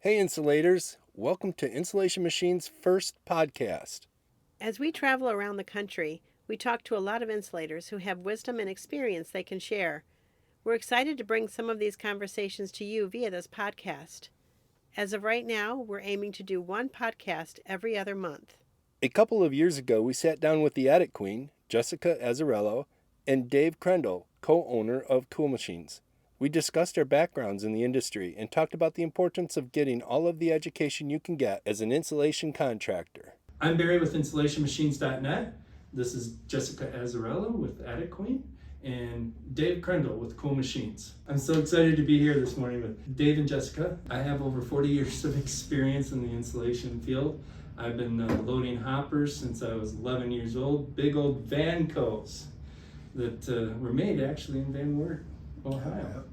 Hey Insulators, welcome to Insulation Machine's first podcast. As we travel around the country, we talk to a lot of insulators who have wisdom and experience they can share. We're excited to bring some of these conversations to you via this podcast. As of right now, we're aiming to do one podcast every other month. A couple of years ago, we sat down with the Attic Queen, Jessica Azarelo, and Dave Krendl, co-owner of Cool Machines. We discussed our backgrounds in the industry and talked about the importance of getting all of the education you can get as an insulation contractor. I'm Barry with InsulationMachines.net. This is Jessica Azarelo with Attic Queen and Dave Krendl with Cool Machines. I'm so excited to be here this morning with Dave and Jessica. I have over 40 years of experience in the insulation field. I've been loading hoppers since I was 11 years old, big old Vancos that were made actually in Van Wert, Ohio,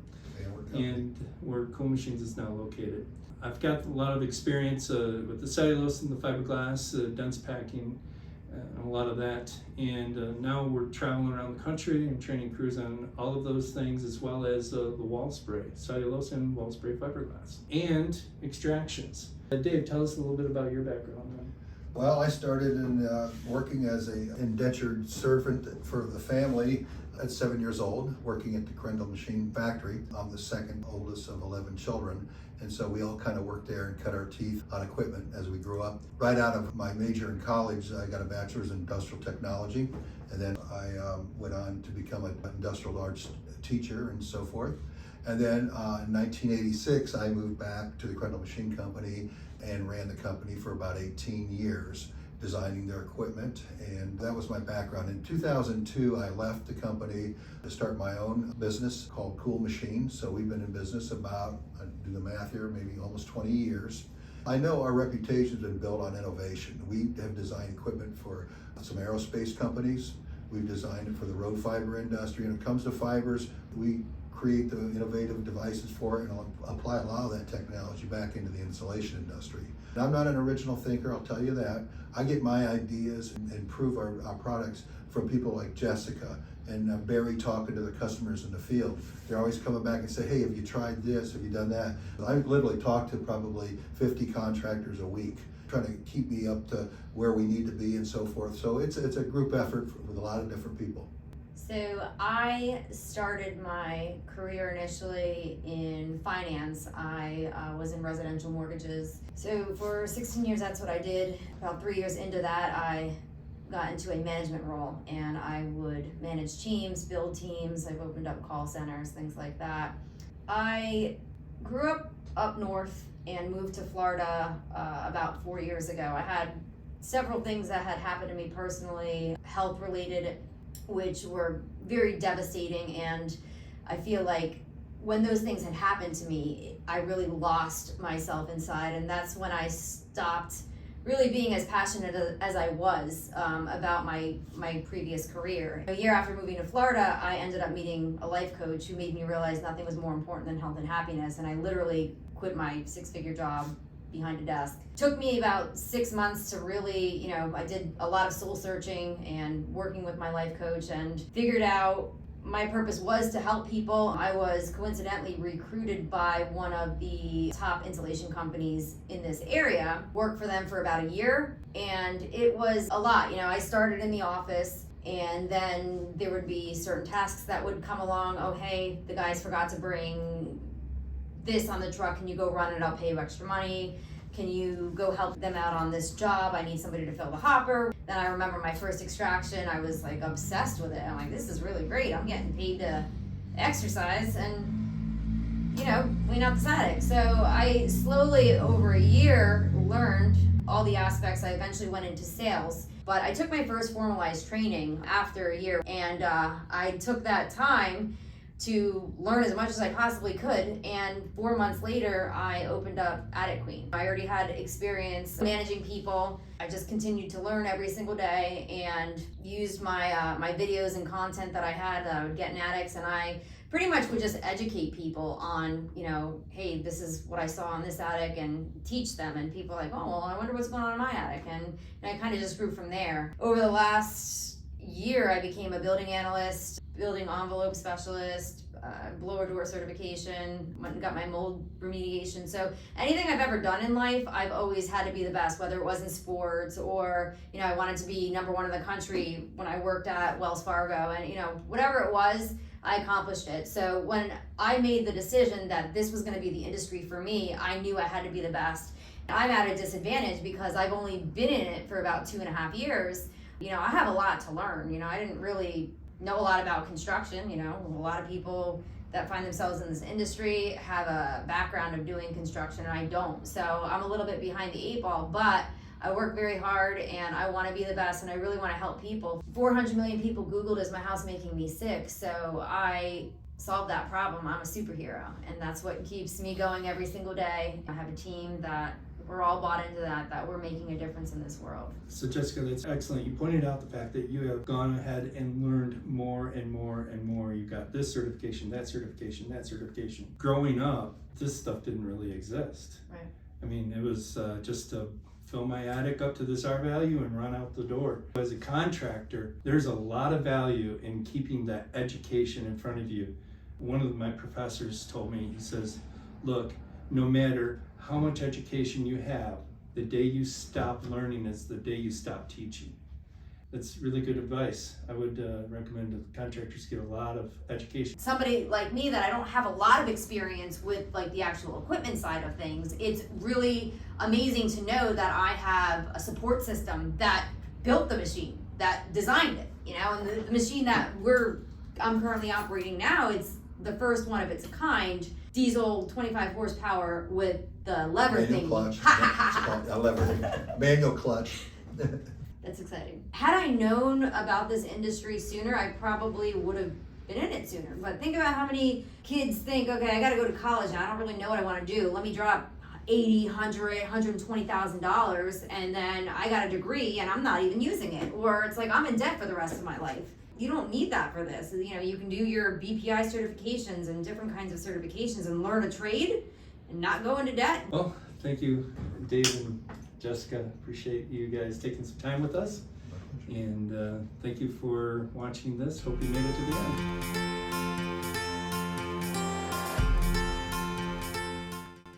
and where Cool Machines is now located. I've got a lot of experience with the cellulose and the fiberglass, dense packing, and a lot of that. And now we're traveling around the country and training crews on all of those things, as well as the wall spray, cellulose and wall spray fiberglass, and extractions. Dave, tell us a little bit about your background. Well, I started in working as an indentured servant for the family at 7 years old, working at the Krendl machine factory. I'm the second oldest of 11 children, and so we all kind of worked there and cut our teeth on equipment as we grew up. Right out of my major in college, I got a bachelor's in industrial technology, and then I went on to become an industrial arts teacher and so forth. And then in 1986, I moved back to the Krendl Machine Company and ran the company for about 18 years, designing their equipment, and that was my background. In 2002, I left the company to start my own business called Cool Machines. So we've been in business about, do the math here, maybe almost 20 years. I know our reputation has been built on innovation. We have designed equipment for some aerospace companies. We've designed it for the road fiber industry. When it comes to fibers, we create the innovative devices for it and apply a lot of that technology back into the insulation industry. And I'm not an original thinker, I'll tell you that. I get my ideas and improve our products from people like Jessica and Barry talking to the customers in the field. They're always coming back and say, hey, have you tried this? Have you done that? I literally talk to probably 50 contractors a week, trying to keep me up to where we need to be and so forth. So it's a group effort with a lot of different people. So I started my career initially in finance. I was in residential mortgages. So for 16 years, that's what I did. About 3 years into that, I got into a management role, and I would manage teams, build teams. I've opened up call centers, things like that. I grew up north and moved to Florida about 4 years ago. I had several things that had happened to me personally, health related, which were very devastating, and I feel like when those things had happened to me, I really lost myself inside, and that's when I stopped really being as passionate as I was about my previous career. A year after moving to Florida, I ended up meeting a life coach who made me realize nothing was more important than health and happiness, and I literally quit my six-figure job behind a desk. Took me about 6 months to really, I did a lot of soul searching and working with my life coach, and figured out my purpose was to help people. I was coincidentally recruited by one of the top insulation companies in this area, worked for them for about a year, and it was a lot. I started in the office, and then there would be certain tasks that would come along. Oh, hey, the guys forgot to bring this on the truck, can you go run it? I'll pay you extra money. Can you go help them out on this job? I need somebody to fill the hopper. Then I remember my first extraction, I was like obsessed with it. I'm like, this is really great. I'm getting paid to exercise and clean out the attic. So I slowly over a year learned all the aspects. I eventually went into sales, but I took my first formalized training after a year, and I took that time to learn as much as I possibly could, and 4 months later I opened up Attic Queen. I already had experience managing people. I just continued to learn every single day and used my my videos and content that I had that I would get in attics, and I pretty much would just educate people on, hey, this is what I saw in this attic, and teach them, and people are like, oh, well, I wonder what's going on in my attic, and I kind of just grew from there. Over the last year, I became a building analyst, building envelope specialist, blower door certification, went and got my mold remediation. So anything I've ever done in life, I've always had to be the best, whether it was in sports or, you know, I wanted to be #1 in the country when I worked at Wells Fargo, and, you know, whatever it was, I accomplished it. So when I made the decision that this was going to be the industry for me, I knew I had to be the best. I'm at a disadvantage because I've only been in it for about 2.5 years. You know, I have a lot to learn. You know, I didn't really know a lot about construction. You know, a lot of people that find themselves in this industry have a background of doing construction, and I don't. So I'm a little bit behind the 8 ball, but I work very hard and I want to be the best, and I really want to help people. 400 million people Googled, "Is my house making me sick?" So I solved that problem. I'm a superhero, and that's what keeps me going every single day. I have a team that we're all bought into that we're making a difference in this world. So Jessica, that's excellent. You pointed out the fact that you have gone ahead and learned more and more and more. You got this certification, that certification, that certification. Growing up, this stuff didn't really exist. Right. I mean, it was just to fill my attic up to this R value and run out the door. As a contractor, there's a lot of value in keeping that education in front of you. One of my professors told me, he says, look, no matter how much education you have, the day you stop learning is the day you stop teaching. That's really good advice. I would recommend that contractors get a lot of education. Somebody like me that I don't have a lot of experience with like the actual equipment side of things, it's really amazing to know that I have a support system that built the machine, that designed it, you know, and the machine that I'm currently operating now, it's the first one of its kind, diesel 25 horsepower with the lever Manual thing. clutch. A lever thing. Manual clutch. That's exciting. Had I known about this industry sooner, I probably would have been in it sooner. But think about how many kids think, okay, I got to go to college and I don't really know what I want to do. Let me drop $80,000, $100,000, $120,000, and then I got a degree and I'm not even using it. Or it's like I'm in debt for the rest of my life. You don't need that for this. You know, you can do your BPI certifications and different kinds of certifications and learn a trade and not go into debt. Well, thank you, Dave and Jessica. Appreciate you guys taking some time with us. And thank you for watching this. Hope you made it to the end.